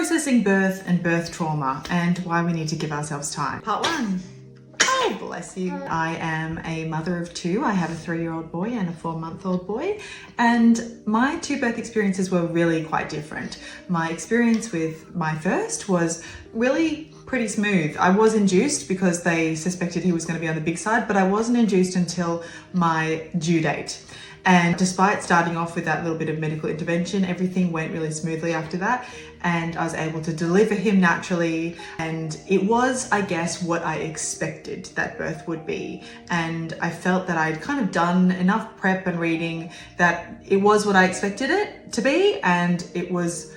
Processing birth and birth trauma and why we need to give ourselves time. Part 1. Oh, bless you. I am a mother of 2. I have a 3-year-old boy and a 4-month-old boy. And my 2 birth experiences were really quite different. My experience with my first was really pretty smooth. I was induced because they suspected he was going to be on the big side, but I wasn't induced until my due date. And despite starting off with that little bit of medical intervention, everything went really smoothly after that. And I was able to deliver him naturally. And it was, I guess, what I expected that birth would be. And I felt that I'd kind of done enough prep and reading that it was what I expected it to be. And it was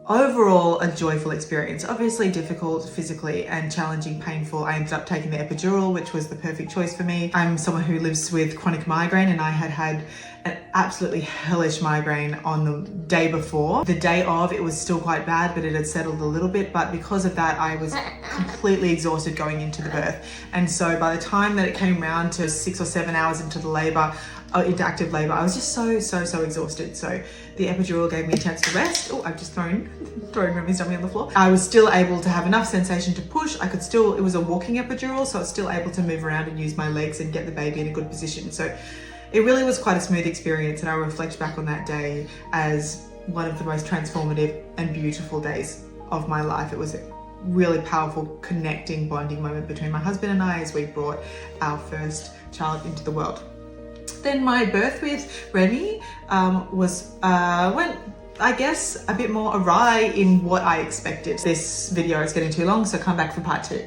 overall a joyful experience. Obviously difficult physically and challenging, painful. I ended up taking the epidural, which was the perfect choice for me. I'm someone who lives with chronic migraine, and I had an absolutely hellish migraine on the day before. The day of, it was still quite bad, but it had settled a little bit. But because of that, I was completely exhausted going into the birth. And so by the time that it came round to 6 or 7 hours into the labor, into active labor, I was just so exhausted. So the epidural gave me a chance to rest. Oh, I've just thrown Remy's dummy on the floor. I was still able to have enough sensation to push. It was a walking epidural, so I was still able to move around and use my legs and get the baby in a good position. So it really was quite a smooth experience, and I reflect back on that day as one of the most transformative and beautiful days of my life. It was a really powerful connecting, bonding moment between my husband and I as we brought our first child into the world. Then my birth with Remy went, I guess, a bit more awry in what I expected. This video is getting too long, so come back for part 2.